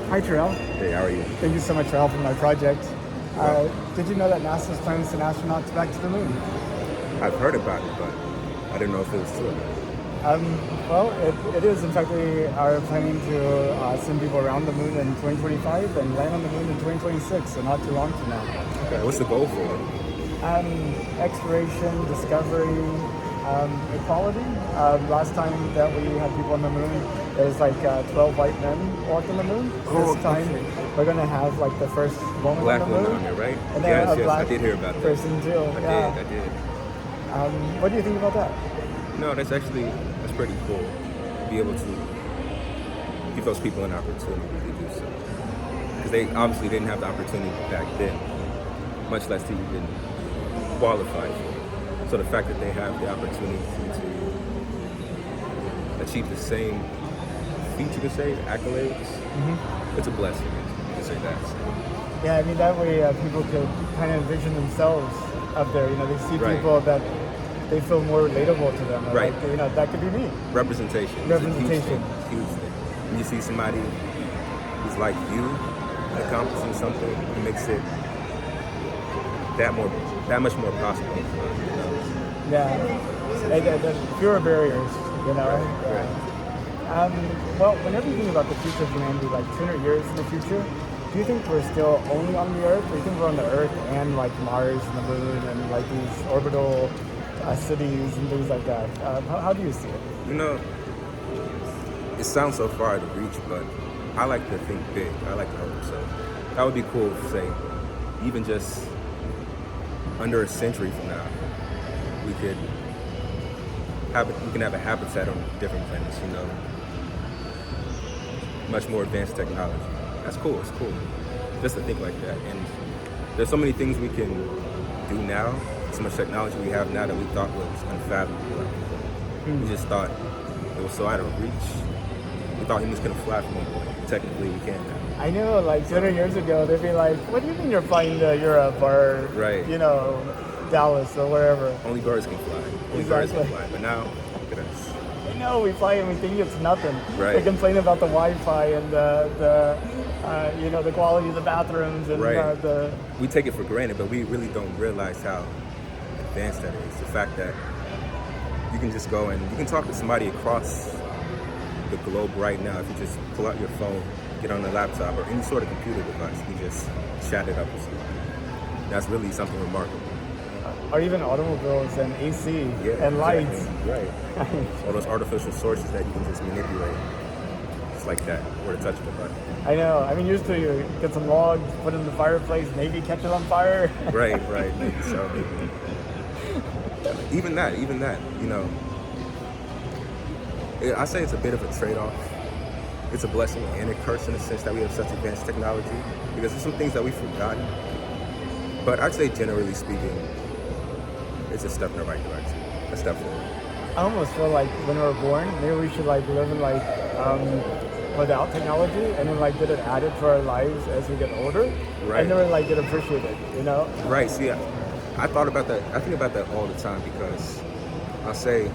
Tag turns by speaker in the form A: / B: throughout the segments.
A: Hi, Terrell.
B: Hey, how are you?
A: Thank you so much for helping my project. Did you know that NASA is planning to send astronauts back to the moon?
B: I've heard about it, but I didn't know if it was true.
A: Well, it is. In fact, they are planning to send people around the moon in 2025 and land on the moon in 2026, so not too long from now.
B: Okay, what's the goal for it?
A: Exploration, discovery, equality. Last time that we had people on the moon, it was like 12 white men walked on the moon.
B: Oh,
A: this time,
B: okay.
A: we're going to have like the first woman
B: Black
A: on the
B: woman
A: moon.
B: on there, right?
A: And then
B: Yes,
A: a
B: yes,
A: black
B: I did hear about that.
A: person too.
B: I did.
A: What do you think about that?
B: No, that's pretty cool. Be able to give those people an opportunity to do so. Because they obviously didn't have the opportunity back then, much less to even qualify for it. So the fact that they have the opportunity to achieve the same feat, you could say, accolades, it's a blessing, you could say that. So.
A: Yeah, I mean, that way people could kind of envision themselves up there. You know, they see
B: Right.
A: people that they feel more relatable to them.
B: Right.
A: Like, you know, that could be me.
B: Representation.
A: Representation.
B: It's a huge thing. When you see somebody who's like you accomplishing something, it makes it that much more possible.
A: Yeah. The fewer barriers, you know.
B: Right.
A: Well, whenever you think about the future of humanity, like 200 years in the future, do you think we're still only on the Earth, or do you think we're on the Earth and like Mars and the Moon and like these orbital cities and things like that? How do you see it?
B: You know, it sounds so far to reach, but I like to think big. I like to hope so. That would be cool if, say, even just under a century from now, we can have a habitat on different planets, you know. Much more advanced technology. That's cool, it's cool. Just to think like that. And there's so many things we can do now, so much technology we have now that we thought was unfathomable. We just thought it was so out of reach. We thought humans couldn't fly from one point. Technically, we can now.
A: I know, like 200 years ago, they'd be like, what do you mean you're flying to Europe or,
B: Right.
A: you know, Dallas or wherever?
B: Only birds can fly. Only birds can fly. But now, look at us.
A: I know, we fly and we think it's nothing.
B: Right.
A: They complain about the Wi-Fi and the quality of the bathrooms and
B: Right. We take it for granted, but we really don't realize how advanced that is. The fact that you can just go and you can talk to somebody across the globe right now. If you just pull out your phone, get on a laptop or any sort of computer device, you just chat it up with someone. That's really something remarkable.
A: or even automobiles and AC and lights.
B: Exactly. Right. All those artificial sources that you can just manipulate. Just like that, or to touch of a button.
A: I know. I mean, used to you get some logs, put it in the fireplace, maybe catch it on fire.
B: Right. Maybe so. Maybe. Even that, you know. I say it's a bit of a trade-off. It's a blessing and a curse in the sense that we have such advanced technology, because there's some things that we've forgotten. But I'd say, generally speaking, it's a step in the right direction. A step forward.
A: I almost feel like when we were born, maybe we should like live in like without technology, and then like get it added to our lives as we get older,
B: Right.
A: and then like get appreciated, you know?
B: Right. See, I thought about that. I think about that all the time because I'll say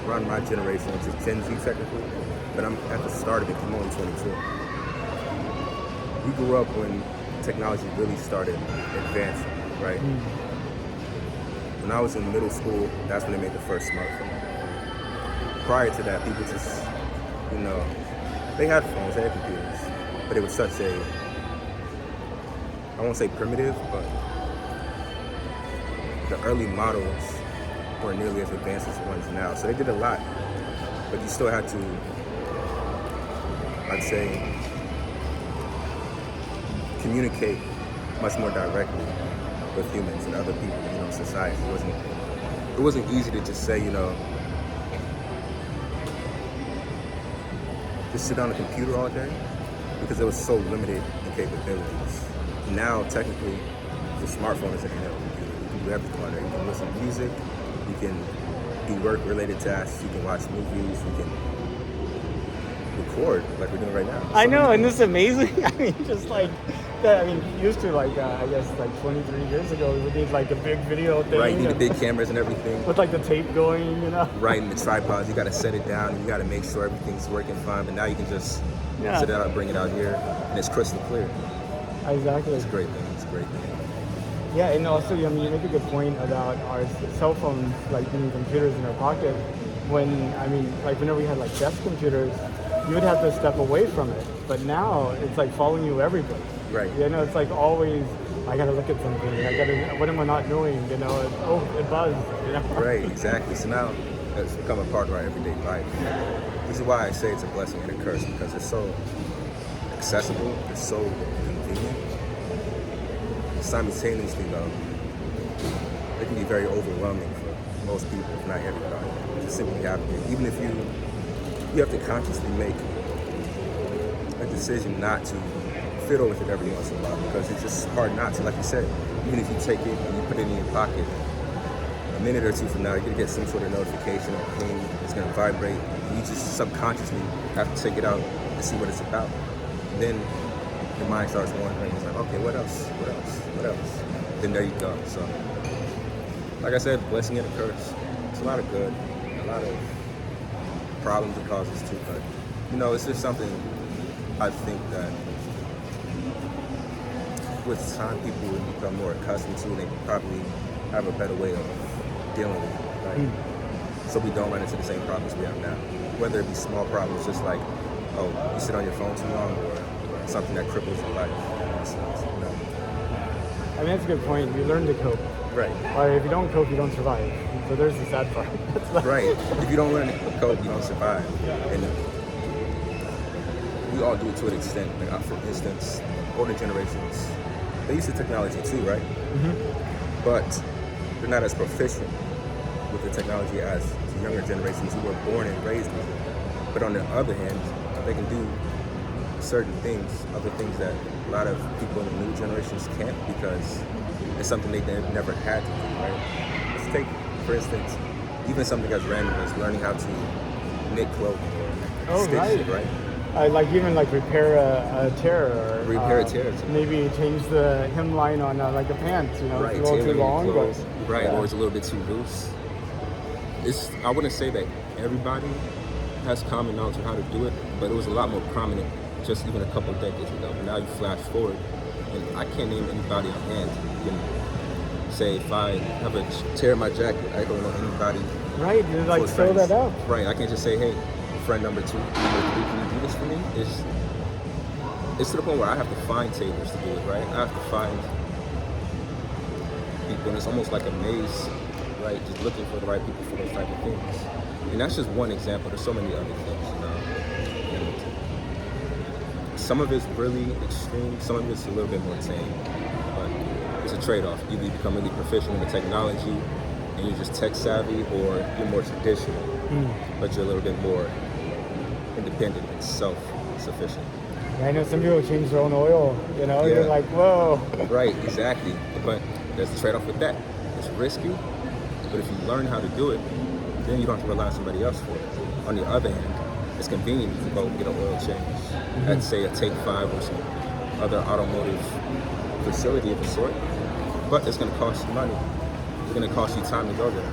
B: around my generation, which is Gen Z technically, but I'm at the start of it. I'm only 22. We grew up when technology really started advancing, right? When I was in middle school, that's when they made the first smartphone. Prior to that, people just, you know, they had phones, they had computers, but it was such a, I won't say primitive, but the early models weren't nearly as advanced as the ones now. So they did a lot, but you still had to, I'd say, communicate much more directly with humans and other people, you know, society. It wasn't easy to just say, you know, just sit on a computer all day, because it was so limited in capabilities. Now, technically, the smartphone is a handheld computer. You can do everything on there. You can listen to music, you can do work-related tasks, you can watch movies, you can record like we're doing right now.
A: I know, and this is amazing. I mean, just like that. I mean, used to like I guess like 23 years ago, we would need like a big video thing.
B: Right, you need the big cameras and everything.
A: With like the tape going, you know.
B: Right, and the tripods, you got to set it down, and you got to make sure everything's working fine. But now you can just
A: Yeah.
B: So then I bring it out here, and it's crystal clear.
A: Exactly.
B: It's a great thing. It's a great thing.
A: Yeah, and also, I mean, you make a good point about our cell phones, like being computers in our pocket. When, I mean, like whenever we had like desk computers, you would have to step away from it. But now it's like following you everywhere.
B: Right.
A: You know, it's like always, I gotta look at something. What am I not doing? You know, it buzzed. You know?
B: Right, exactly. So now it's become a part of our everyday life. This is why I say it's a blessing and a curse, because it's so accessible, it's so convenient. Simultaneously, though, it can be very overwhelming for most people, if not everybody. To simply have to, even if you have to consciously make a decision not to fiddle with it every once in a while, because it's just hard not to. Like you said, even if you take it and you put it in your pocket, a minute or two from now, you're gonna get some sort of notification or ping. It's gonna vibrate. You just subconsciously have to take it out and see what it's about. And then your mind starts wandering. It's like, okay, what else? What else? What else? Then there you go. So, like I said, blessing and a curse. It's a lot of good, a lot of problems it causes too. But you know, it's just something I think that with time people will become more accustomed to, and they probably have a better way of dealing with it. Right? So we don't run into the same problems we have now. Whether it be small problems, just like, oh, you sit on your phone too long, or something that cripples your life. You know?
A: I mean, that's a good point. You learn to cope.
B: Right.
A: Or if you don't cope, you don't survive. So there's the sad part.
B: Right. If you don't learn to cope, you don't survive. And we all do it to an extent. Like, for instance, older generations, they use the technology too, right?
A: Mm-hmm.
B: But they're not as proficient with the technology as the younger generations who were born and raised with it. But on the other hand, they can do certain things, other things that a lot of people in the new generations can't, because it's something they've never had to do, right? Let's take, for instance, even something as random as learning how to knit clothing or stitch it, right?
A: Like even like repair a tear, or
B: Repair a tear.
A: maybe change the hemline on like a pant, you know,
B: Right,
A: it's a little too long, but
B: right, or it's a little bit too loose. I wouldn't say that everybody has common knowledge of how to do it, but it was a lot more prominent just even a couple of decades ago. But now you flash forward, and I can't name anybody on hand who can say if I have a tear in my jacket, I don't know anybody.
A: Right, you like sew that up.
B: Right, I can't just say, hey, friend number 2, can you do this for me? It's to the point where I have to find tailors to do it, right? I have to find people, and it's almost like a maze, right? Just looking for the right people for those type of things. And that's just one example. There's so many other things, you know. And some of it's really extreme, some of it's a little bit more tame, but it's a trade-off. Either you become really proficient in the technology and you're just tech savvy, or you're more traditional, but you're a little bit more independent and self-sufficient.
A: I know some people change their own oil, you know,
B: Yeah.
A: you're like, whoa.
B: Right, exactly. But there's a trade-off with that. It's risky, but if you learn how to do it, then you don't have to rely on somebody else for it. On the other hand, it's convenient to go get an oil change at, say, a Take 5 or some other automotive facility of the sort, but it's going to cost you money. It's going to cost you time to go there.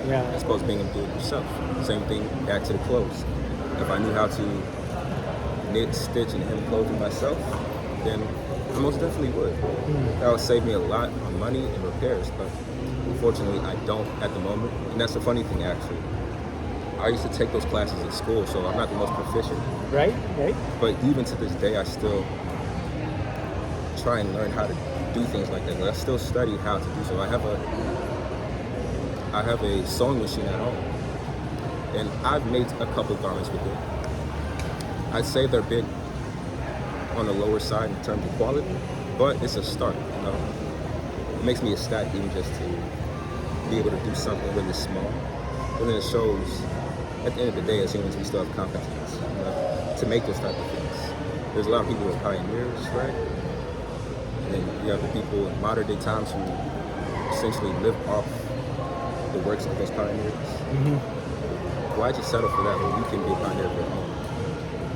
A: Yeah.
B: As opposed to being able to do it yourself. Same thing, back to the clothes. If I knew how to knit, stitch, and hem clothing myself, then I most definitely would. That would save me a lot of money and repairs, but unfortunately I don't at the moment. And that's the funny thing, actually. I used to take those classes at school, so I'm not the most proficient.
A: Right.
B: But even to this day, I still try and learn how to do things like that. But I still study how to do so. I have a sewing machine at home, and I've made a couple garments with it. I'd say they're a bit on the lower side in terms of quality, but it's a start. You know, it makes me ecstatic even just to be able to do something really small. And then it shows, at the end of the day, as humans, we still have competence, you know, to make those type of things. There's a lot of people who are pioneers, right? And then you have the people in modern day times who essentially live off the works of those pioneers. Why'd you settle for that when you can be a pioneer of your own?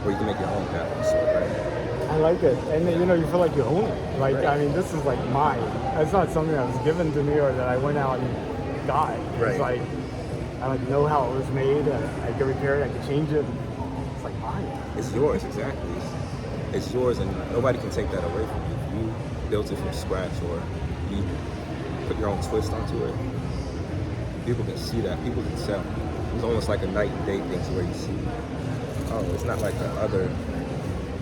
B: Or you can make your own path, so, right?
A: I like it. And then, you know, you feel like you own it. Like,
B: Right.
A: I mean, this is like mine. It's not something that was given to me or that I went out and got.
B: Right.
A: It's like, I like know how it was made. I could repair it, I could change it. It's like mine.
B: It's yours, exactly. It's yours, and nobody can take that away from you. If you built it from scratch, or you put your own twist onto it, people can see that. People can tell. It's almost like a night and day thing, to where you see, oh, it's not like the other.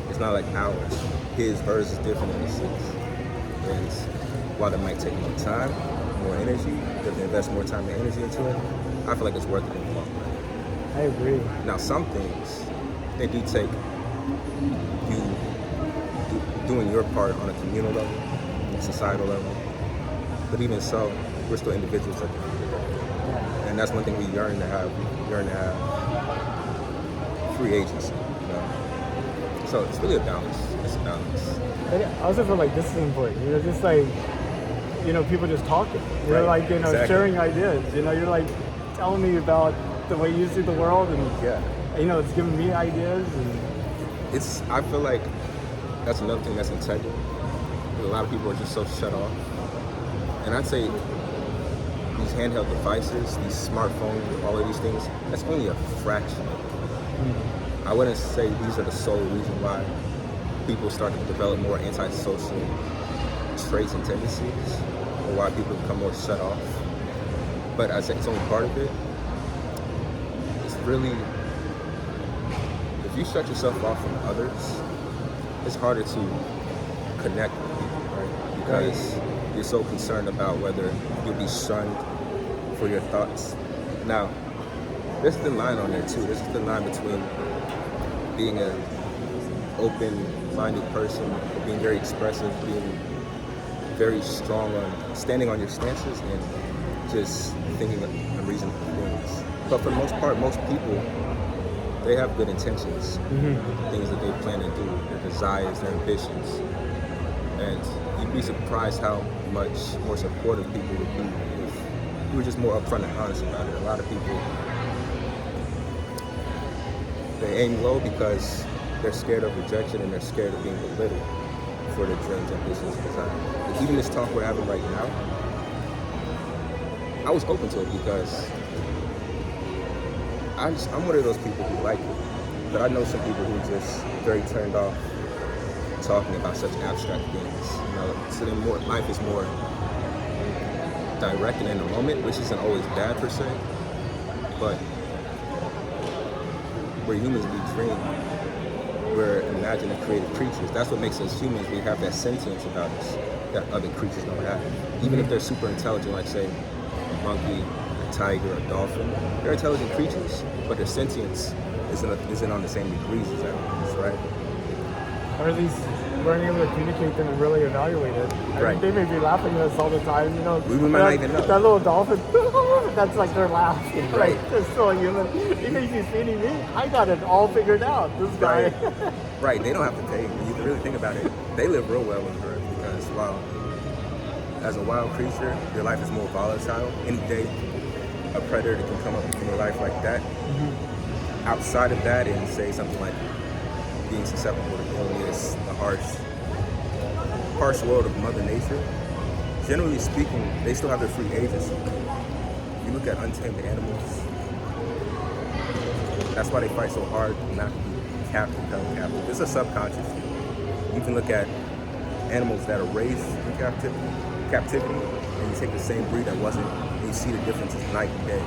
B: It's not like ours. Hers is different than the six. And while it might take more time, more energy, you have to invest more time and energy into it, I feel like it's worth it in the long run.
A: I agree.
B: Now, some things, they do take you doing your part on a communal level, a societal level. But even so, we're still individuals at the end of the day. And that's one thing we yearn to have. We yearn to have free agency, you know? So it's really a balance. It's a balance.
A: And I also feel like this is important. Just like, people just talking. You're
B: Right.
A: like,
B: Exactly.
A: sharing ideas. You're like telling me about the way you see the world, and it's giving me ideas. And
B: I feel like that's another thing that's integral. A lot of people are just so shut off. And I'd say these handheld devices, these smartphones, all of these things, that's only a fraction of it. I wouldn't say these are the sole reason why people start to develop more antisocial traits and tendencies, or why people become more shut off. But I'd say it's only part of it. It's really, if you shut yourself off from others, it's harder to connect with people, right? Because you're so concerned about whether you'll be shunned for your thoughts. Now, there's a thin line on there too. There's a thin line between being an open-minded person, being very expressive, being very strong on standing on your stances, and just thinking unreasonable things. But for the most part, most people, they have good intentions, things that they plan to do, their desires, their ambitions. And you'd be surprised how much more supportive people would be if you were just more upfront and honest about it. A lot of people, they aim low because they're scared of rejection and they're scared of being belittled for their dreams, ambitions, and desires. But even this talk we're having right now, I was open to it because I'm one of those people who like it. But I know some people who are just very turned off talking about such abstract things. So then life is more direct and in the moment, which isn't always bad per se. But we're humans, we dream. We're imaginative, creative creatures. That's what makes us humans. We have that sentience about us that other creatures don't have. Even if they're super intelligent, like say a monkey, a tiger, a dolphin, they're intelligent creatures, but their sentience isn't on the same degrees as ours, right?
A: or at least learning able to communicate them and really evaluate it.
B: Right.
A: They may be laughing at us all the time,
B: We might not even know.
A: That little dolphin, that's like their laugh.
B: Right.
A: Like, they're still a human. Even if he's feeding me, I got it all figured out. This guy.
B: Right. Right. They don't have to pay. When you really think about it, they live real well on Earth because, wow, as a wild creature, your life is more volatile. Any day, a predator can come up in your life like that. Outside of that, and say something like being susceptible to illness, the harsh world of Mother Nature, generally speaking, they still have their free agency. If you look at untamed animals, that's why they fight so hard not to be held captive. It's a subconscious thing. You can look at animals that are raised in captivity, and you take the same breed that wasn't, and you see the differences night and day,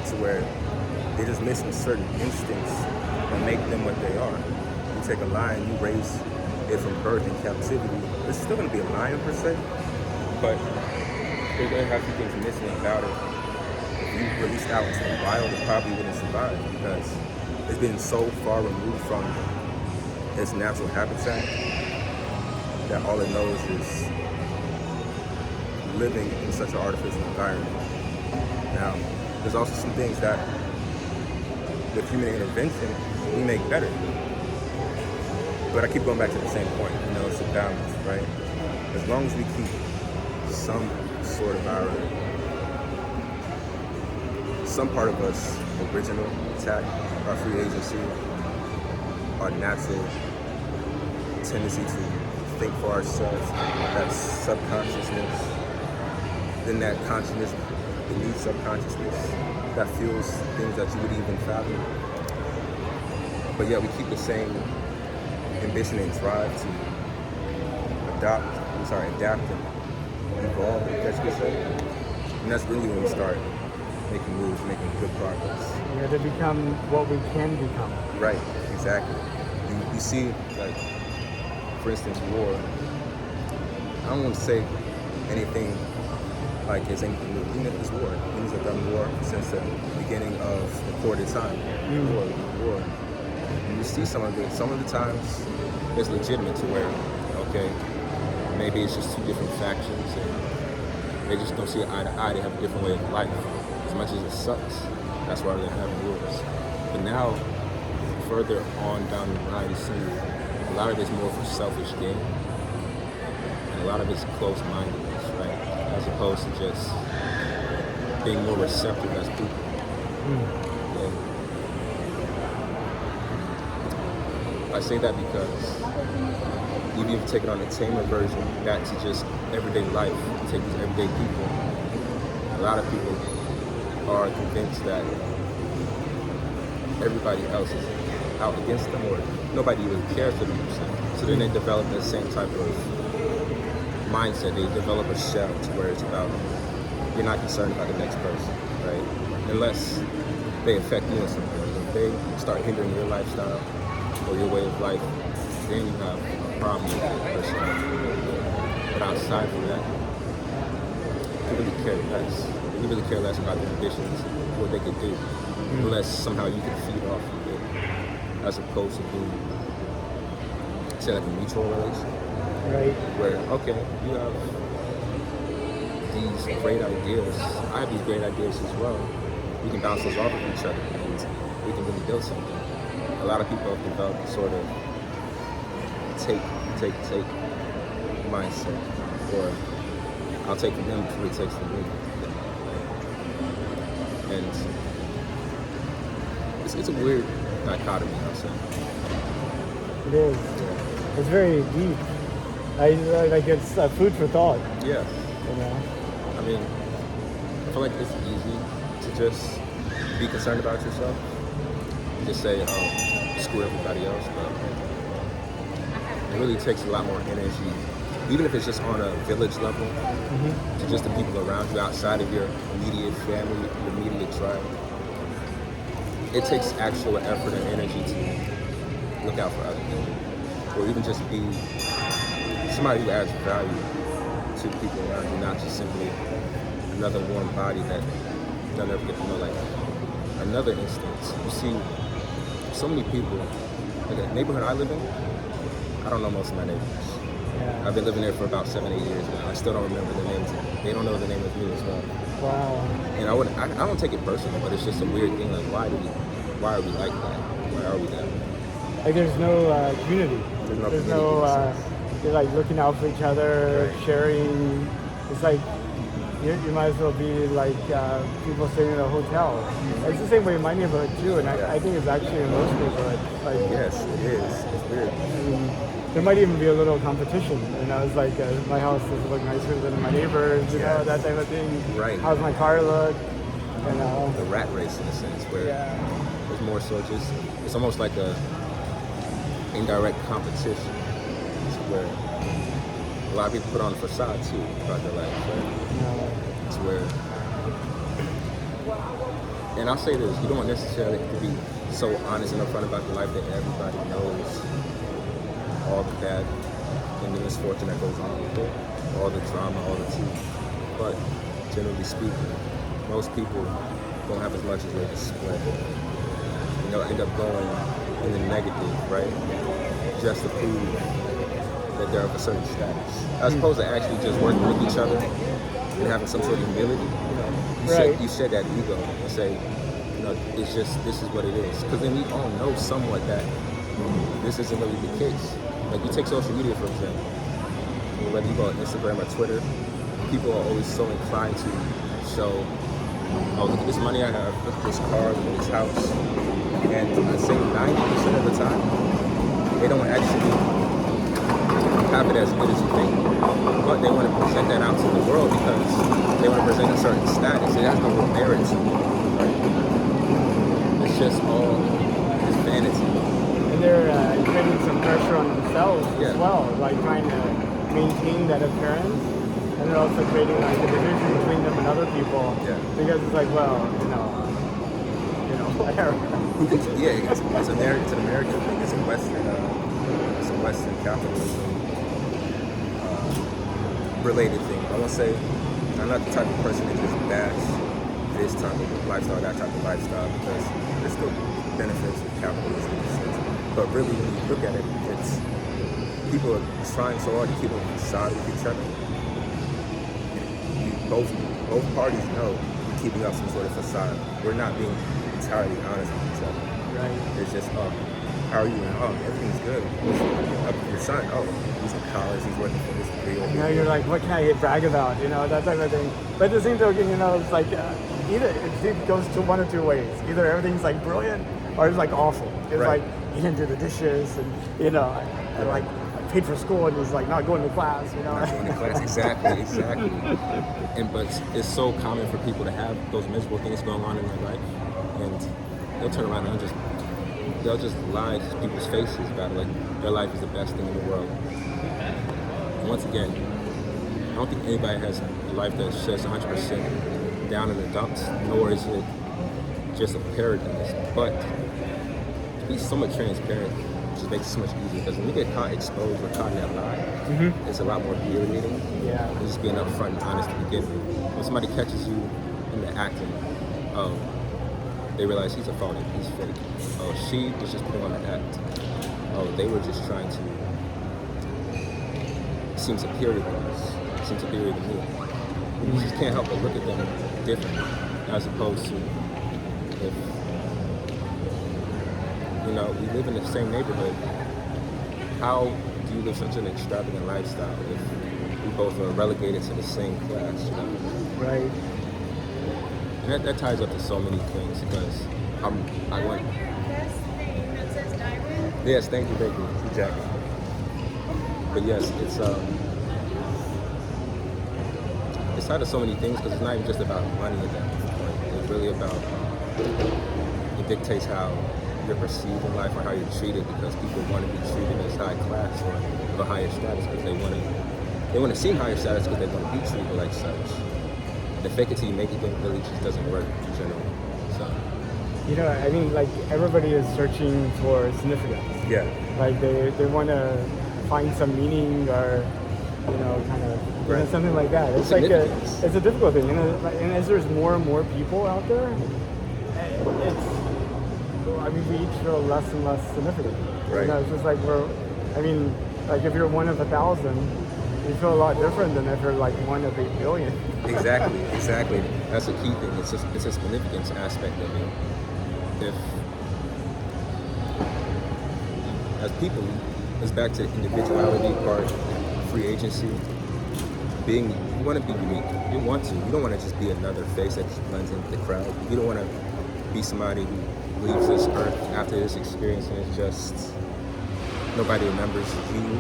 B: to where they're just missing certain instincts that make them what they are. You take a lion, you raise it from birth in captivity. It's still going to be a lion per se, but they're going to have some things missing about it. If you released out into the wild, it probably wouldn't survive because it's been so far removed from its natural habitat that all it knows is living in such an artificial environment. Now, there's also some things that with human intervention, we make better. But I keep going back to the same point, it's a balance, right? As long as we keep some part of us original intact, our free agency, our natural tendency to think for ourselves, that subconsciousness, then that consciousness beneath subconsciousness, that fuels things that you wouldn't even fathom. But yeah, we keep the same ambition and drive to adapt and evolve, as you could say. And that's really when we start making moves, making good progress.
A: You know, to become what we can become.
B: Right, exactly. You see, like, for instance, war. I don't want to say anything like it's anything new. Even if it's war, things have done war since the beginning of recorded time. War. And you see some of the times it's legitimate to where, okay, maybe it's just two different factions and they just don't see eye to eye. They have a different way of life. As much as it sucks, that's why they're having wars. But now, further on down the line, you see a lot of it's more for selfish gain, and a lot of it's close-mindedness, right? As opposed to just being more receptive as people. And I say that because even if you take it on a tamer version, back to just everyday life, you take these everyday people, a lot of people are convinced that everybody else is out against them or nobody really cares for them. So then they develop the same type of mindset. They develop a shell to where it's about you're not concerned about the next person, right? Unless they affect you in some way. If they start hindering your lifestyle or your way of life, then you have a problem with that person. But outside from that, you really care less. You really care less about their ambitions, what they could do, unless somehow you can feed off of it, as opposed to being, say, like a mutual relation.
A: Right.
B: Where, okay, you have these great ideas, I have these great ideas as well. We can bounce those off of each other and we can really build something. A lot of people have developed a sort of take mindset, or I'll take from them before he takes from me. And it's a weird dichotomy, I'll say.
A: It is.
B: Yeah.
A: It's very deep. Like it's food for thought.
B: Yeah.
A: You know.
B: I mean, I feel like it's easy to just be concerned about yourself. Just say, screw everybody else, but it really takes a lot more energy, even if it's just on a village level, to just the people around you outside of your immediate family, your immediate tribe. It takes actual effort and energy to look out for other people, or even just be somebody who adds value to the people around you, not just simply another warm body that they'll never get to know. Like another instance, you see so many people, like a neighborhood I live in, I don't know most of my neighbors.
A: Yeah.
B: I've been living there for about 7-8 years now. I still don't remember the names. They don't know the name of me as well.
A: Wow.
B: And I don't take it personal, but it's just a weird thing. Like, why are we like that? Why are we that?
A: Like there's no community.
B: There's
A: no you're like looking out for each other,
B: right.
A: Sharing. It's like you might as well be like people staying in a hotel. It's the same way in my neighborhood too, and I think it's actually in most neighborhoods. Like,
B: yes, it is. It's weird.
A: I mean, there might even be a little competition. You know, it's like my house does look nicer than my neighbors. You know, that type of thing.
B: Right.
A: How's my car look? You know.
B: The rat race in a sense, where it's more so just it's almost like a indirect competition. It's where a lot of people put on a facade too about their life. Right? It's where, and I'll say this: you don't necessarily have to be so honest and upfront about your life that everybody knows all the bad and the misfortune that goes on with it, all the drama, all the tea. But generally speaking, most people don't have as much as they display. You know, end up going in the negative, right? Just to prove that they're of a certain status, as opposed to actually just working with each other and having some sort of humility. You shed that ego and say, you know, it's just this is what it is. Because then we all know somewhat that this isn't really the case. Like you take social media for example, whether you go on Instagram or Twitter, people are always so inclined to show, oh, look at this money I have, look at this car, look at this house. And I'd say 90% of the time, they don't actually have it as good as you think. But they want to present that out to the world because they want to present a certain status. It has no real merit to it. Right? It's just all this vanity.
A: And they're creating some pressure on themselves as
B: Yeah.
A: well, like trying to maintain that appearance, and they're also creating like a division between them and other people.
B: Yeah.
A: Because it's like, well, whatever.
B: Yeah, it's an American thing. It's a Western capitalism related thing. I won't say I'm not the type of person that just bash this type of lifestyle, that type of lifestyle, because there's still benefits of capitalism in a sense. But really, when you look at it, it's people are trying so hard to keep a facade with each other. Both parties know we're keeping up some sort of facade. We're not being entirely honest with each other.
A: Right.
B: It's just, how are you? And, everything's good. Your son, he's in college, he's working for this degree.
A: You're like, what can I brag about? That type of thing. But at the same token, it's like either it goes to one or two ways. Either everything's like brilliant or it's like awful. It's
B: Right.
A: like you didn't do the dishes, and I like I paid for school and it's like not going to class.
B: Not going to class, exactly. But it's so common for people to have those miserable things going on in their life, and they'll turn around and they'll just lie to people's faces about it, like their life is the best thing in the world. And once again, I don't think anybody has a life that's just 100% down in the dumps, nor is it just a paradise. But to be somewhat transparent just makes it so much easier, because when you get caught exposed or caught in that lie, it's a lot more irritating.
A: Yeah.
B: Than just being upfront and honest to begin with. When somebody catches you in the acting, they realize he's a phony, he's fake. Oh, she was just putting on an act. Oh, they were just trying to seem superior to us, seem superior to me. You just can't help but look at them differently, as opposed to if, we live in the same neighborhood. How do you live such an extravagant lifestyle if we both are relegated to the same class,
A: Right.
B: And that ties up to so many things, because I want. Yes, thank you, Jack. But yes, it's tied to so many things, because it's not even just about money at that point. It's really about it dictates how you're perceived in life or how you're treated, because people want to be treated as high class or of a higher status because they want to seem higher status because they want to be treated like such. The fake it till you make it thing really just doesn't work in general. So.
A: Like everybody is searching for significance.
B: Yeah.
A: Like they want to find some meaning or, kind of
B: Right.
A: something like that. It's like it's a difficult thing. And as there's more and more people out there, we each feel less and less significant.
B: Right.
A: It's just like like if you're one of 1,000, you feel a lot different than if you're like one of 8 billion.
B: Exactly. That's a key thing. It's a significance aspect of it. If, as people, it's back to the individuality part, free agency. You want to be unique. You don't want to just be another face that just blends into the crowd. You don't want to be somebody who leaves this earth after this experience and it's just nobody remembers you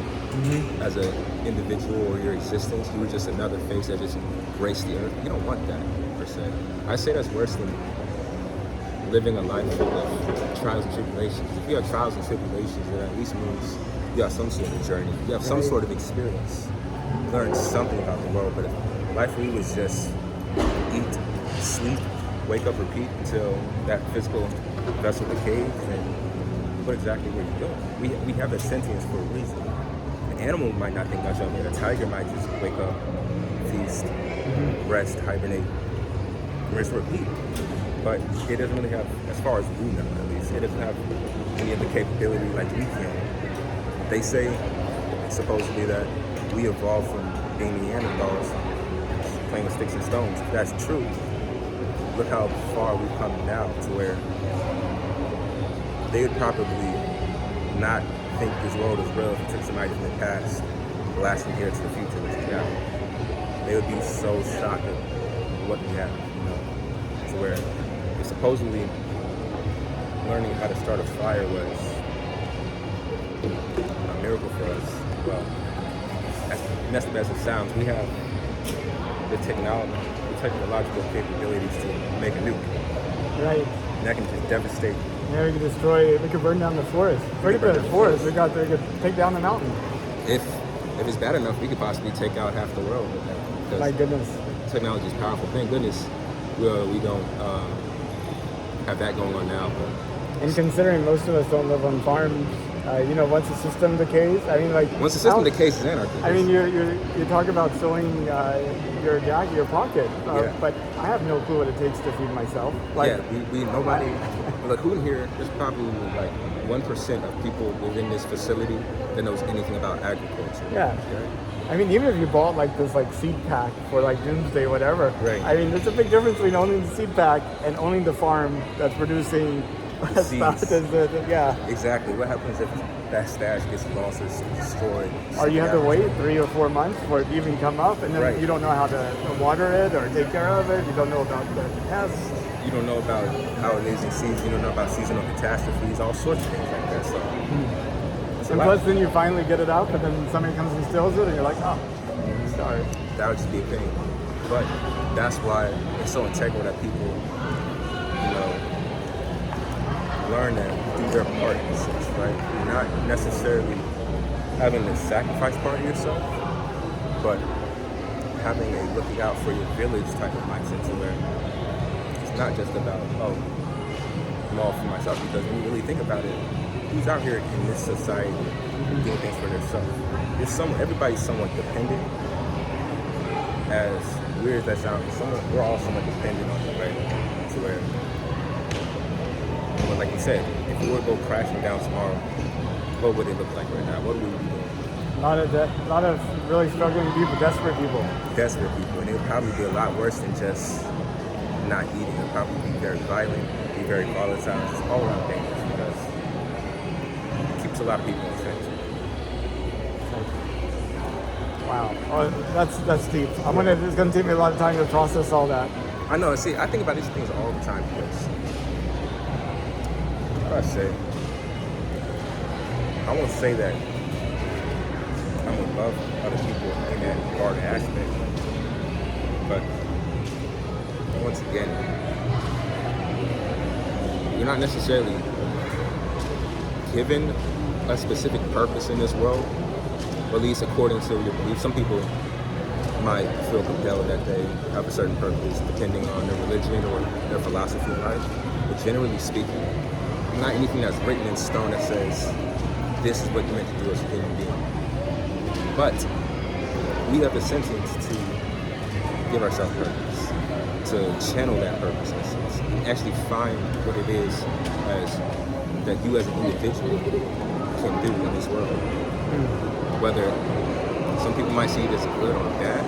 B: as an individual or your existence. You were just another face that just graced the earth. You don't want that, per se. I say that's worse than living a life full of trials and tribulations. If you have trials and tribulations, it at least means you have some sort of journey. You have some sort of experience. You learn something about the world. But if life for you is just eat, sleep, wake up, repeat until that physical vessel decays, then what exactly were you doing? We have a sentience for a reason. An animal might not think much of it. A tiger might just wake up, feast, rest, hibernate, rinse, repeat. But it doesn't really have, as far as we know at least, it doesn't have any of the capability like we can. They say, supposedly, that we evolved from being Neanderthals, playing with sticks and stones. If that's true, look how far we've come now to where they would probably not think this world is real if you took somebody from the past, blasting here to the future, which is now. They would be so shocked at what we have, to where supposedly learning how to start a fire was a miracle for us. Well, as messed up as it sounds, we have the technological capabilities to make a nuke.
A: Right.
B: And that can just devastate
A: Yeah, we could burn down the forest. Forget the forest, we could take down the mountain.
B: If it's bad enough, we could possibly take out half the world with that. Because
A: My goodness.
B: technology is powerful. Thank goodness we don't have that going on now. But
A: And considering most of us don't live on farms, once the system decays,
B: once the system decays, it's anarchy.
A: You talk about filling your pocket,
B: Yeah.
A: but I have no clue what it takes to feed myself.
B: Nobody. Look, who in here? There's probably like 1% of people within this facility that knows anything about agriculture.
A: Yeah. Even if you bought this seed pack for doomsday, whatever.
B: Right.
A: There's a big difference between owning the seed pack and owning the farm that's producing stuff. Yeah.
B: Exactly. What happens if that stash gets lost or destroyed?
A: Or you have to wait 3 or 4 months for it to even come up, and then
B: Right.
A: you don't know how to water it or take care of it. You don't know about the pests.
B: You don't know about how it is in season. You don't know about seasonal catastrophes, all sorts of things like that. So,
A: And plus, then you finally get it out, but then somebody comes and steals it, and you're like, oh, sorry.
B: that would just be a thing. But that's why it's so integral that people, learn and do their part in a sense, right? You're not necessarily having to sacrifice part of yourself, but having a looking out for your village type of mindset to where it's not just about, I'm all for myself, because when you really think about it, who's out here in this society doing things for themselves? Everybody's somewhat dependent. As weird as that sounds, we're all somewhat dependent on it, right? To where, but like you said, if we were to go crashing down tomorrow, what would it look like right now? What would we be doing?
A: A lot of really struggling people, desperate people.
B: Desperate people, and it would probably be a lot worse than just not eating. It would probably be very violent, be very volatile, just all around dangerous because it keeps a lot of people infected.
A: Wow, that's deep. It's gonna take me a lot of time to process all that.
B: I know. See, I think about these things all the time because, how do I say? I won't say that I'm above other people in that hard aspect, but once again, you're not necessarily given a specific purpose in this world, or at least according to your beliefs. Some people might feel compelled that they have a certain purpose depending on their religion or their philosophy of life. But generally speaking, not anything that's written in stone that says this is what you're meant to do as a human being. But we have the sentence to give ourselves purpose, to channel that purpose in a sense, and actually find what it is that you as an individual can do in this world. Whether some people might see it as good or bad,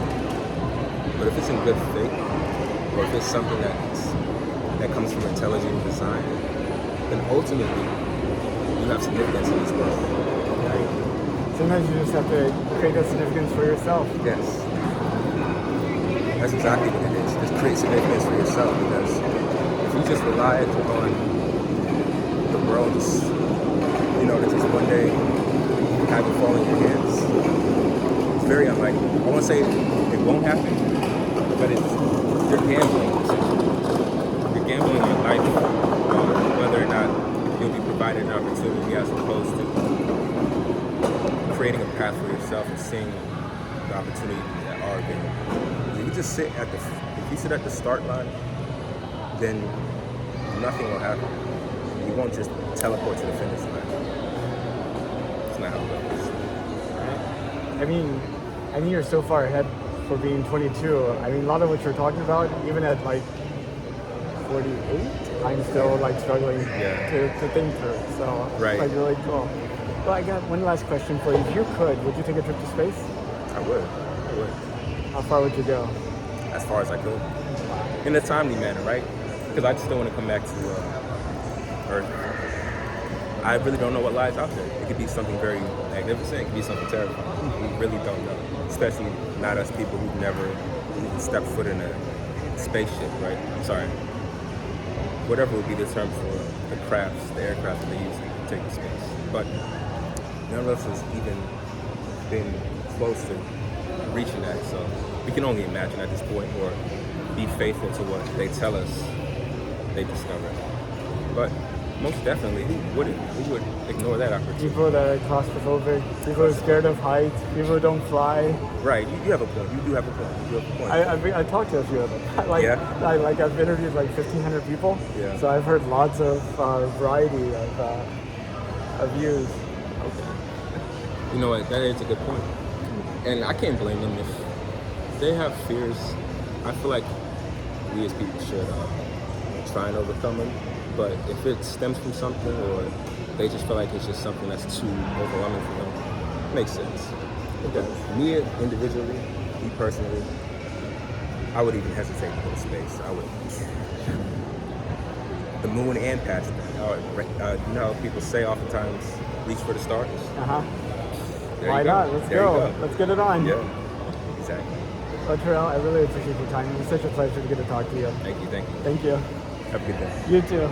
B: but if it's in good faith, or if it's something that comes from intelligent design, then ultimately you have significance in this world.
A: Right. Sometimes you just have to create that significance for yourself.
B: Yes. That's exactly what it is. Just create significance for yourself, because if you just rely on the world, to just one day have it fall in your hands, it's very unlikely. I won't say it won't happen, but you're gambling. You're gambling your life, whether or not you'll be provided an opportunity as opposed to creating a path for yourself and seeing the opportunities that are available. If you just sit at the start line, then nothing will happen. You won't just teleport to the finish line. It's not how it goes.
A: I mean you're so far ahead for being 22. A lot of what you're talking about, even at 48, I'm still struggling to think through. So
B: Right.
A: it's really cool. Well, I got one last question for you. If you could you take a trip to space?
B: I would.
A: How far would you go?
B: As far as I could. In a timely manner, right? Because I still want to come back to Earth. I really don't know what lies out there. It could be something very magnificent. It could be something terrifying. We really don't know. Especially not us people who've never even stepped foot in a spaceship, right? I'm sorry. Whatever would be the term for the aircraft that they use to take to space. But none of us has even been close to reaching that. So we can only imagine at this point, or be faithful to what they tell us they discovered. But Most definitely. Who would ignore that opportunity?
A: People that are claustrophobic, people who are scared of heights, people who don't fly.
B: Right. You have a point. You do have a point. You do have a point.
A: I talked to a few of them. I've interviewed like 1,500 people.
B: Yeah.
A: So I've heard lots of variety of views.
B: You know what? That is a good point. And I can't blame them if they have fears. I feel like we as people should try and overcome them. But if it stems from something, or they just feel like it's just something that's too overwhelming for them, it makes sense.
A: It does.
B: Me individually, me personally, I would even hesitate to go to space. I would. The moon and past that. You know how people say oftentimes, reach for the stars?
A: Why not? Let's go. Let's get it on.
B: Yeah, exactly.
A: Well, Terrell, I really appreciate your time. It was such a pleasure to get to talk to you.
B: Thank you.
A: Thank you.
B: Have a good day.
A: You too.